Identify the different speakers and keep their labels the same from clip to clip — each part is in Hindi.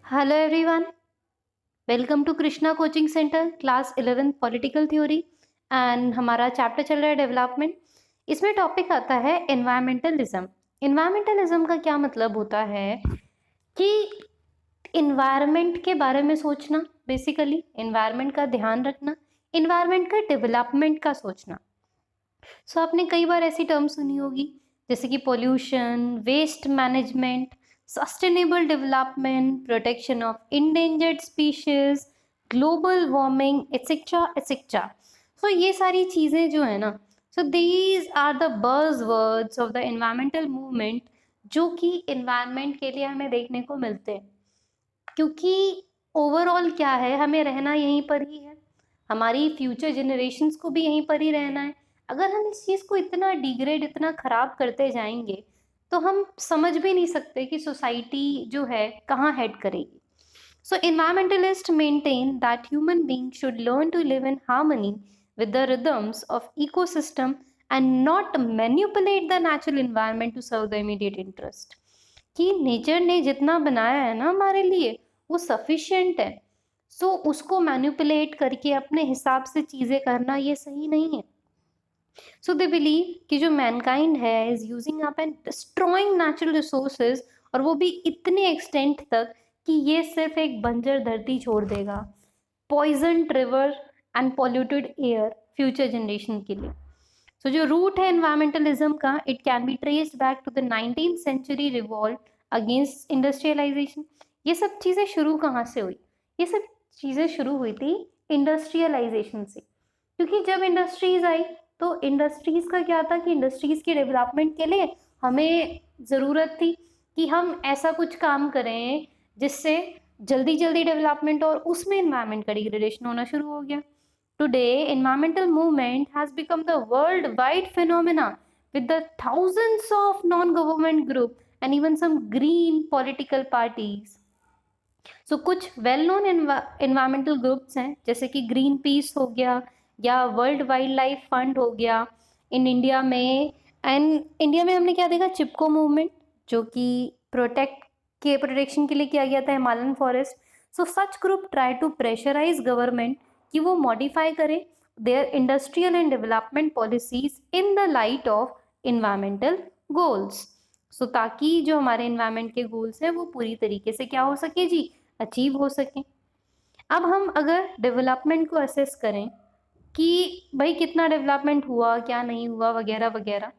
Speaker 1: Hello everyone, welcome to Krishna coaching centre class 11 political theory and हमारा चैप्टर चल रहा है डेवलपमेंट। इसमें टॉपिक आता है एनवायरमेंटलिज्म। एनवायरमेंटलिज्म का क्या मतलब होता है कि इन्वायरमेंट के बारे में सोचना, बेसिकली इन्वायरमेंट का ध्यान रखना, इन्वायरमेंट का डेवलपमेंट का सोचना। सो आपने कई बार ऐसी टर्म सुनी होगी जैसे कि pollution, waste management, sustainable development, protection of endangered species, global warming, etcetera etcetera. So ये सारी चीज़ें जो है ना, so these are the buzz words of the environmental movement जो कि एनवायरमेंट के लिए हमें देखने को मिलते हैं। क्योंकि ओवरऑल क्या है, हमें रहना यहीं पर ही है, हमारी फ्यूचर जनरेशन्स को भी यहीं पर ही रहना है। अगर हम इस चीज़ को इतना डिग्रेड, इतना ख़राब करते जाएंगे तो हम समझ भी नहीं सकते कि सोसाइटी जो है कहाँ हेड करेगी। So environmentalists maintain that human beings should learn to live in harmony with the rhythms of ecosystem and not manipulate the natural environment to serve the immediate interest. कि नेचर ने जितना बनाया है ना हमारे लिए वो सफिशिएंट है, सो उसको मैनिपुलेट करके अपने हिसाब से चीज़ें करना ये सही नहीं है। सो दे बिलीव कि जो मैनकाइंड है is using up and destroying natural resources, और वो भी इतने एक्सटेंट तक कि ये सिर्फ एक बंजर धरती छोड़ देगा, poison river and polluted air future generation के लिए। सो जो रूट है एनवायरमेंटलिज्म का, it can be traced back to the 19th century revolt against industrialisation. ये सब चीज़ें शुरू कहाँ से हुई? ये सब चीज़ें शुरू हुई थी इंडस्ट्रियलाइजेशन से। क्योंकि जब इंडस्ट्रीज आई तो इंडस्ट्रीज का क्या था कि इंडस्ट्रीज के डेवलपमेंट के लिए हमें ज़रूरत थी कि हम ऐसा कुछ काम करें जिससे जल्दी जल्दी डेवलपमेंट, और उसमें इन्वायरमेंट का डिग्रेडेशन होना शुरू हो गया। Today, environmental movement has become the worldwide phenomena with the thousands of non-government group and even some green political parties. सो कुछ वेल नोन एनवायरमेंटल ग्रुप्स हैं जैसे कि ग्रीन पीस हो गया या वर्ल्ड वाइल्ड लाइफ फंड हो गया इन इंडिया में। एंड इंडिया में हमने क्या देखा, चिपको मूवमेंट, जो कि प्रोटेक्शन के लिए किया गया था Himalayan forest. So such group try to pressurise government कि वो मॉडिफाई करे their industrial and development policies in the light of environmental goals. So ताकि जो हमारे इन्वायरमेंट के गोल्स हैं वो पूरी तरीके से क्या हो सके जी, अचीव हो सके। अब हम अगर डेवलपमेंट को असेस करें कि भाई कितना डेवलपमेंट हुआ, क्या नहीं हुआ, वगैरह वगैरह,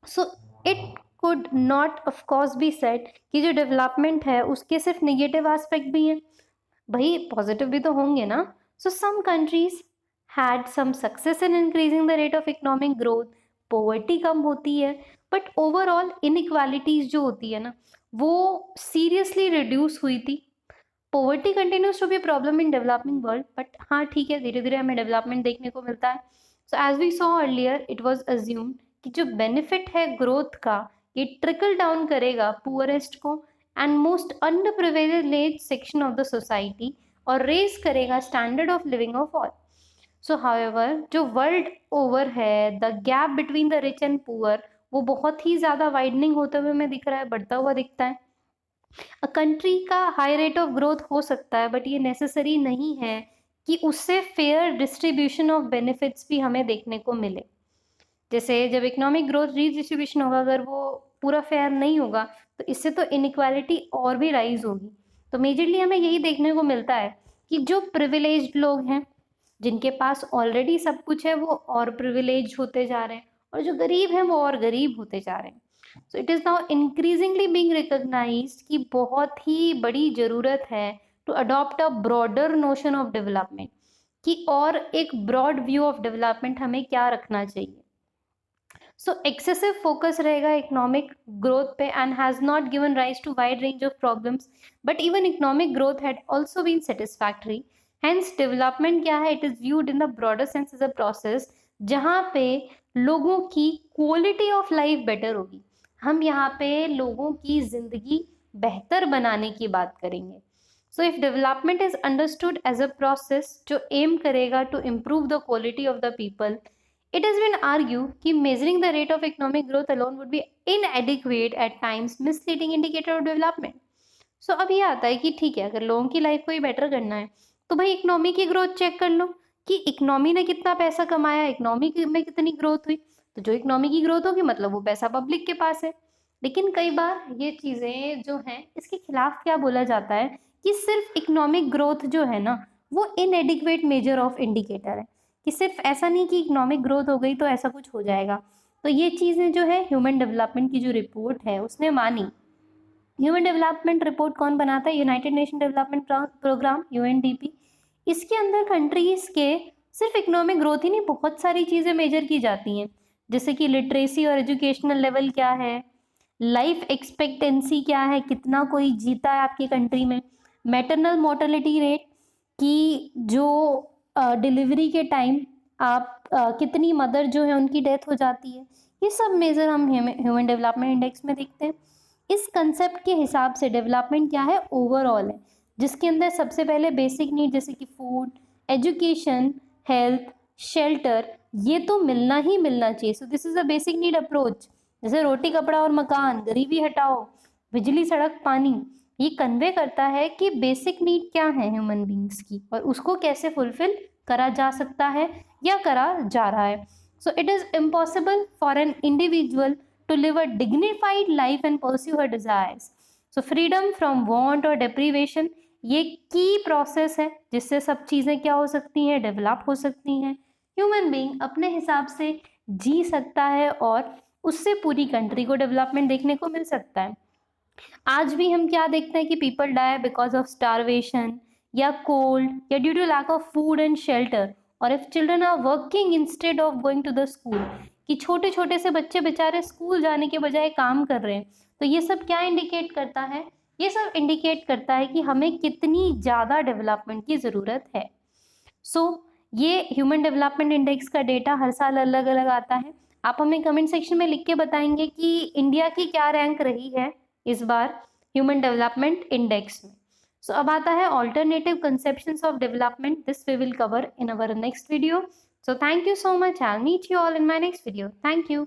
Speaker 1: so it could not of course be said कि जो डेवलपमेंट है उसके सिर्फ नेगेटिव एस्पेक्ट भी हैं, भाई पॉजिटिव भी तो होंगे ना। So some countries had some success in increasing the rate of economic growth, poverty कम होती है, बट ओवरऑल इनइक्वालिटीज जो होती है ना वो सीरियसली रिड्यूस हुई थी। Poverty continues to be problem in developing world, but हाँ ठीक है, धीरे धीरे हमें डेवलपमेंट देखने को मिलता है। So as we saw earlier it was assumed कि जो बेनिफिट है ग्रोथ का ये ट्रिकल डाउन करेगा पुअरेस्ट को and most underprivileged section of the society, और रेज करेगा standard of living of all. So however जो वर्ल्ड ओवर है the gap between the rich and poor वो बहुत ही ज़्यादा वाइडनिंग होते हुए हमें दिख रहा है, बढ़ता हुआ दिखता है। कंट्री का हाई रेट ऑफ ग्रोथ हो सकता है, बट ये नेसेसरी नहीं है कि उससे फेयर डिस्ट्रीब्यूशन ऑफ बेनिफिट्स भी हमें देखने को मिले। जैसे जब इकोनॉमिक ग्रोथ रीडिस्ट्रीब्यूशन होगा, अगर वो पूरा फेयर नहीं होगा तो इससे तो इनइक्वालिटी और भी राइज होगी। तो मेजरली हमें यही देखने को मिलता है कि जो प्रिविलेज्ड लोग हैं जिनके पास ऑलरेडी सब कुछ है वो और प्रिविलेज होते जा रहे हैं, और जो गरीब हैं वो और गरीब होते जा रहे हैं। So it is now increasingly being recognised कि बहुत ही बड़ी ज़रूरत है to adopt a broader notion of development, कि और एक ब्रॉड व्यू ऑफ डेवलपमेंट हमें क्या रखना चाहिए। सो एक्सेसिव फोकस रहेगा इकोनॉमिक ग्रोथ पे and has not given rise to wide range of problems, but even economic growth had also been satisfactory. Hence development क्या है, it is viewed in the broader sense as a process जहाँ पे लोगों की क्वालिटी ऑफ लाइफ बेटर होगी। हम यहाँ पे लोगों की ज़िंदगी बेहतर बनाने की बात करेंगे। So if development is understood as a process जो एम करेगा to improve the quality of the people, it has been argued कि measuring the rate of economic growth alone would be inadequate, at times misleading indicator of development. सो अब ये आता है कि ठीक है, अगर लोगों की लाइफ को ही बेटर करना है तो भाई इकोनॉमी की ग्रोथ चेक कर लो कि इकोनॉमी ने कितना पैसा कमाया, इकोनॉमी में कितनी ग्रोथ हुई। तो जो इकोनॉमी की ग्रोथ होगी मतलब वो पैसा पब्लिक के पास है। लेकिन कई बार ये चीजें जो हैं इसके खिलाफ क्या बोला जाता है कि सिर्फ इकोनॉमिक ग्रोथ जो है ना वो इनएडिक्वेट मेजर ऑफ इंडिकेटर है, कि सिर्फ ऐसा नहीं कि इकोनॉमिक ग्रोथ हो गई तो ऐसा कुछ हो जाएगा। तो ये चीजें जो है ह्यूमन डेवलपमेंट की जो रिपोर्ट है उसने मानी। ह्यूमन डेवलपमेंट रिपोर्ट कौन बनाता है? United Nation Development Programme, UNDP. इसके अंदर कंट्रीज के सिर्फ इकोनॉमिक ग्रोथ ही नहीं, बहुत सारी चीजें मेजर की जाती हैं, जैसे कि लिटरेसी और एजुकेशनल लेवल क्या है, लाइफ एक्सपेक्टेंसी क्या है, कितना कोई जीता है आपकी कंट्री में, मैटरनल मोर्टेलिटी रेट कि जो डिलीवरी के टाइम आप कितनी मदर जो है उनकी डेथ हो जाती है। ये सब मेजर हम ह्यूमन डेवलपमेंट इंडेक्स में देखते हैं। इस कंसेप्ट के हिसाब से डेवलपमेंट क्या है? ओवरऑल है, जिसके अंदर सबसे पहले बेसिक नीड जैसे कि फूड, एजुकेशन, हेल्थ, शेल्टर, ये तो मिलना ही मिलना चाहिए। So this is a basic need approach. जैसे रोटी कपड़ा और मकान, गरीबी हटाओ, बिजली सड़क पानी, ये कन्वे करता है कि बेसिक नीड क्या है ह्यूमन बींग्स की और उसको कैसे फुलफिल करा जा सकता है या करा जा रहा है। So it is impossible for an individual to live a dignified life and pursue her desires. So freedom from want or deprivation, ये की प्रोसेस है जिससे सब चीज़ें क्या हो सकती हैं? डेवलप हो सकती हैं। ह्यूमन बीइंग अपने हिसाब से जी सकता है और उससे पूरी कंट्री को डेवलपमेंट देखने को मिल सकता है। आज भी हम क्या देखते हैं कि people die because of starvation या कोल्ड या due to lack of food and shelter, और if children are working instead of going to the school, कि छोटे छोटे से बच्चे बेचारे स्कूल जाने के बजाय काम कर रहे हैं। तो ये सब क्या इंडिकेट करता है? ये सब इंडिकेट करता है कि हमें कितनी ज़्यादा डेवलपमेंट की ज़रूरत है। सो ये ह्यूमन डेवलपमेंट इंडेक्स का डेटा हर साल अलग अलग आता है। आप हमें कमेंट सेक्शन में लिख के बताएंगे कि इंडिया की क्या रैंक रही है इस बार ह्यूमन डेवलपमेंट इंडेक्स में। सो अब आता है alternative conceptions of development. This we will cover in our next video. So thank you so much. I meet you all in my next video. Thank you.